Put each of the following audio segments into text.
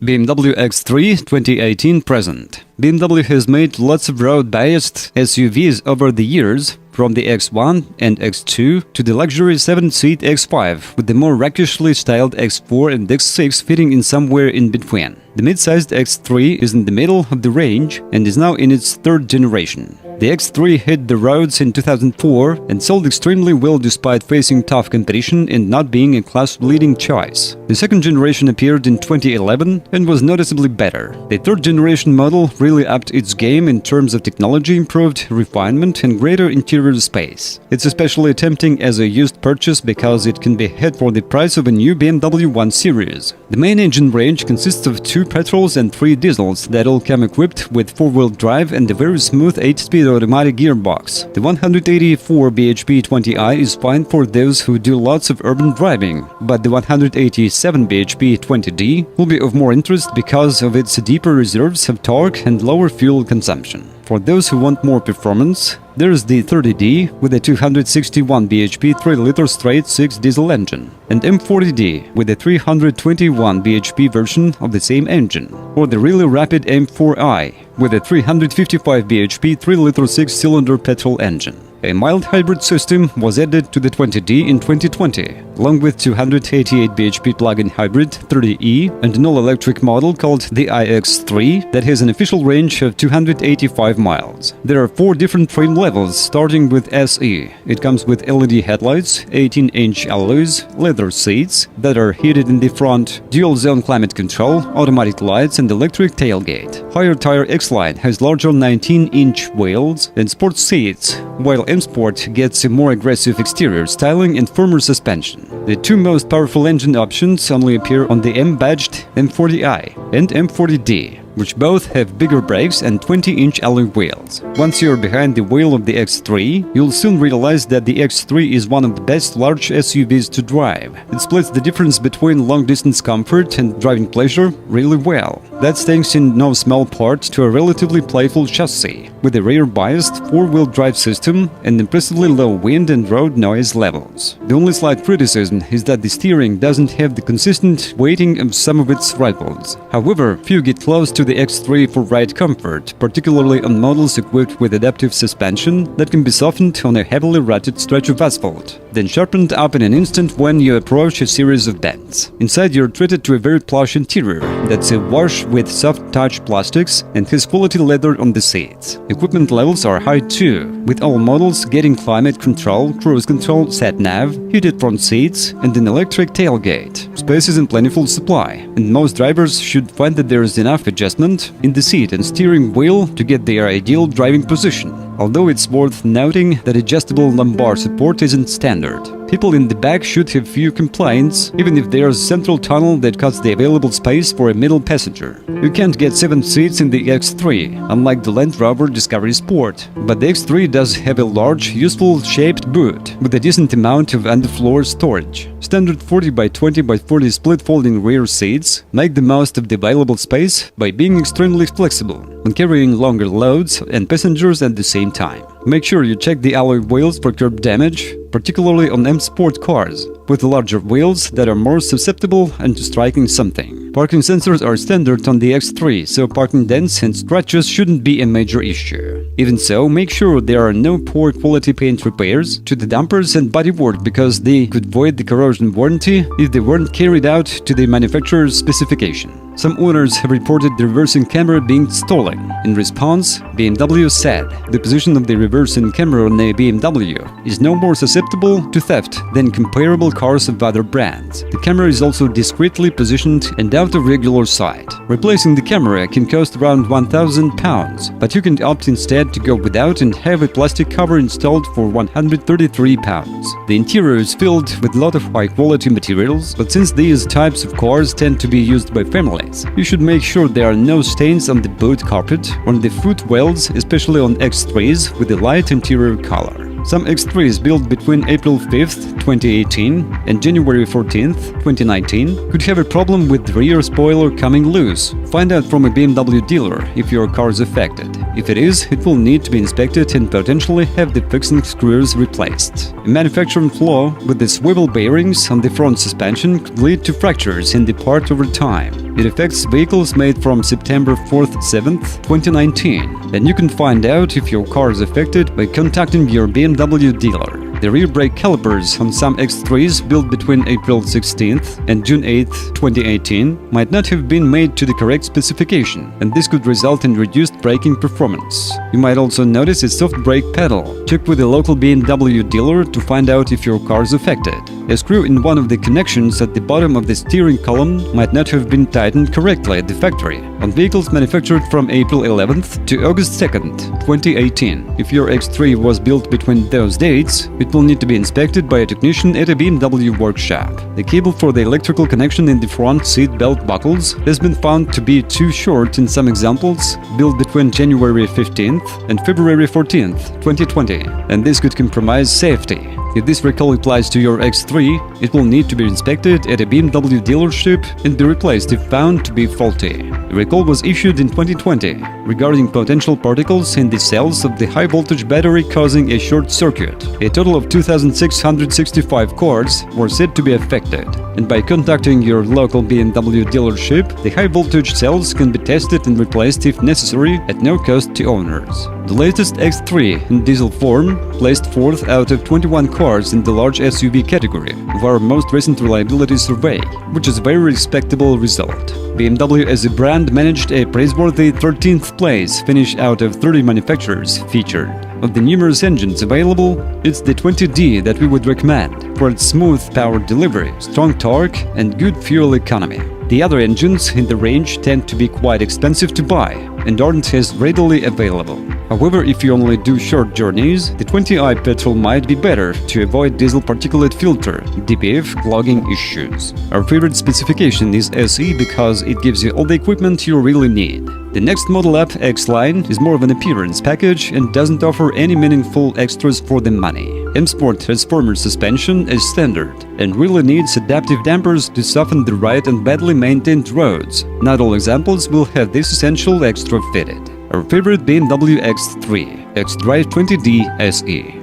BMW X3 2018 present. BMW has made lots of road-biased SUVs over the years, from the X1 and X2 to the luxury 7-seat X5, with the more rakishly styled X4 and X6 fitting in somewhere in between. The mid-sized X3 is in the middle of the range and is now in its third generation. The X3 hit the roads in 2004 and sold extremely well despite facing tough competition and not being a class-leading choice. The second generation appeared in 2011 and was noticeably better. The third generation model really upped its game in terms of technology, improved refinement and greater interior space. It's especially tempting as a used purchase because it can be had for the price of a new BMW 1 Series. The main engine range consists of 2 petrols and 3 diesels that all come equipped with 4-wheel drive and a very smooth 8-speed automatic gearbox. The 184 bhp 20i is fine for those who do lots of urban driving, but the 187 bhp 20d will be of more interest because of its deeper reserves of torque and lower fuel consumption. For those who want more performance, there's the 30D with a 261 bhp 3-liter straight-six diesel engine, and M40D with a 321 bhp version of the same engine, or the really rapid M4i with a 355 bhp 3-liter 6-cylinder petrol engine. A mild hybrid system was added to the 20D in 2020, along with 288 bhp plug-in hybrid 30e and an all-electric model called the iX3 that has an official range of 285 miles. There are 4 different trim levels, starting with SE. It comes with LED headlights, 18-inch alloys, leather seats that are heated in the front, dual-zone climate control, automatic lights and electric tailgate. Higher tire X-Line has larger 19-inch wheels and sports seats, while M-Sport gets a more aggressive exterior styling and firmer suspension. The 2 most powerful engine options only appear on the M-badged M40i and M40D, which both have bigger brakes and 20-inch alloy wheels. Once you're behind the wheel of the X3, you'll soon realize that the X3 is one of the best large SUVs to drive. It splits the difference between long-distance comfort and driving pleasure really well. That's thanks in no small part to a relatively playful chassis, with a rear-biased 4-wheel drive system and impressively low wind and road noise levels. The only slight criticism is that the steering doesn't have the consistent weighting of some of its rivals. However, few get close to the X3 for ride comfort, particularly on models equipped with adaptive suspension that can be softened on a heavily rutted stretch of asphalt, then sharpened up in an instant when you approach a series of bends. Inside you're treated to a very plush interior that's awash with soft-touch plastics and has quality leather on the seats. Equipment levels are high too, with all models getting climate control, cruise control, sat-nav, heated front seats and an electric tailgate. Space is in plentiful supply, and most drivers should find that there is enough adjustment in the seat and steering wheel to get their ideal driving position, although it's worth noting that adjustable lumbar support isn't standard. People in the back should have few complaints, even if there's a central tunnel that cuts the available space for a middle passenger. You can't get 7 seats in the X3, unlike the Land Rover Discovery Sport, but the X3 does have a large, useful shaped boot with a decent amount of underfloor storage. Standard 40 by 20 by 40 split-folding rear seats make the most of the available space by being extremely flexible when carrying longer loads and passengers at the same time. Make sure you check the alloy wheels for curb damage, particularly on M-Sport cars, with larger wheels that are more susceptible and to striking something. Parking sensors are standard on the X3, so parking dents and scratches shouldn't be a major issue. Even so, make sure there are no poor quality paint repairs to the dampers and bodywork because they could void the corrosion warranty if they weren't carried out to the manufacturer's specification. Some owners have reported the reversing camera being stolen. In response, BMW said the position of the reversing camera on a BMW is no more susceptible to theft than comparable cars of other brands. The camera is also discreetly positioned and out of regular sight. Replacing the camera can cost around £1,000, but you can opt instead to go without and have a plastic cover installed for £133. The interior is filled with a lot of high-quality materials, but since these types of cars tend to be used by families, you should make sure there are no stains on the boot carpet or on the footwells, especially on X3s with a light interior color. Some X3s built between April 5th, 2018 and January 14th, 2019 could have a problem with the rear spoiler coming loose. Find out from a BMW dealer if your car is affected. If it is, it will need to be inspected and potentially have the fixing screws replaced. A manufacturing flaw with the swivel bearings on the front suspension could lead to fractures in the part over time. It affects vehicles made from September 4th 7th, 2019, and you can find out if your car is affected by contacting your BMW dealer. The rear brake calipers on some X3s built between April 16th and June 8th, 2018 might not have been made to the correct specification, and this could result in reduced braking performance. You might also notice a soft brake pedal. Check with a local BMW dealer to find out if your car is affected. A screw in one of the connections at the bottom of the steering column might not have been tightened correctly at the factory. On vehicles manufactured from April 11th to August 2nd, 2018, if your X3 was built between those dates, it will need to be inspected by a technician at a BMW workshop. The cable for the electrical connection in the front seat belt buckles has been found to be too short in some examples built between January 15th and February 14th, 2020, and this could compromise safety. If this recall applies to your X3, it will need to be inspected at a BMW dealership and be replaced if found to be faulty. The recall was issued in 2020 regarding potential particles in the cells of the high-voltage battery causing a short circuit. A total of 2,665 cars were said to be affected, and by contacting your local BMW dealership, the high-voltage cells can be tested and replaced if necessary at no cost to owners. The latest X3 in diesel form placed 4th out of 21 cars in the large SUV category of our most recent reliability survey, which is a very respectable result. BMW as a brand managed a praiseworthy 13th place finish out of 30 manufacturers featured. Of the numerous engines available, it's the 20D that we would recommend for its smooth power delivery, strong torque, and good fuel economy. The other engines in the range tend to be quite expensive to buy and aren't as readily available. However, if you only do short journeys, the 20i petrol might be better to avoid diesel particulate filter (DPF) clogging issues. Our favorite specification is SE because it gives you all the equipment you really need. The next model up, X-Line, is more of an appearance package and doesn't offer any meaningful extras for the money. M-Sport transformer suspension is standard and really needs adaptive dampers to soften the right and badly maintained roads. Not all examples will have this essential extra fitted. Our favorite BMW X3, X-Drive 20D SE.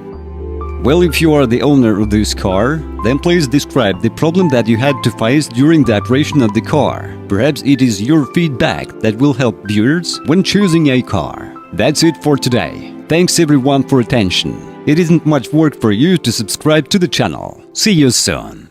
Well, if you are the owner of this car, then please describe the problem that you had to face during the operation of the car. Perhaps it is your feedback that will help viewers when choosing a car. That's it for today. Thanks everyone for attention. It isn't much work for you to subscribe to the channel. See you soon.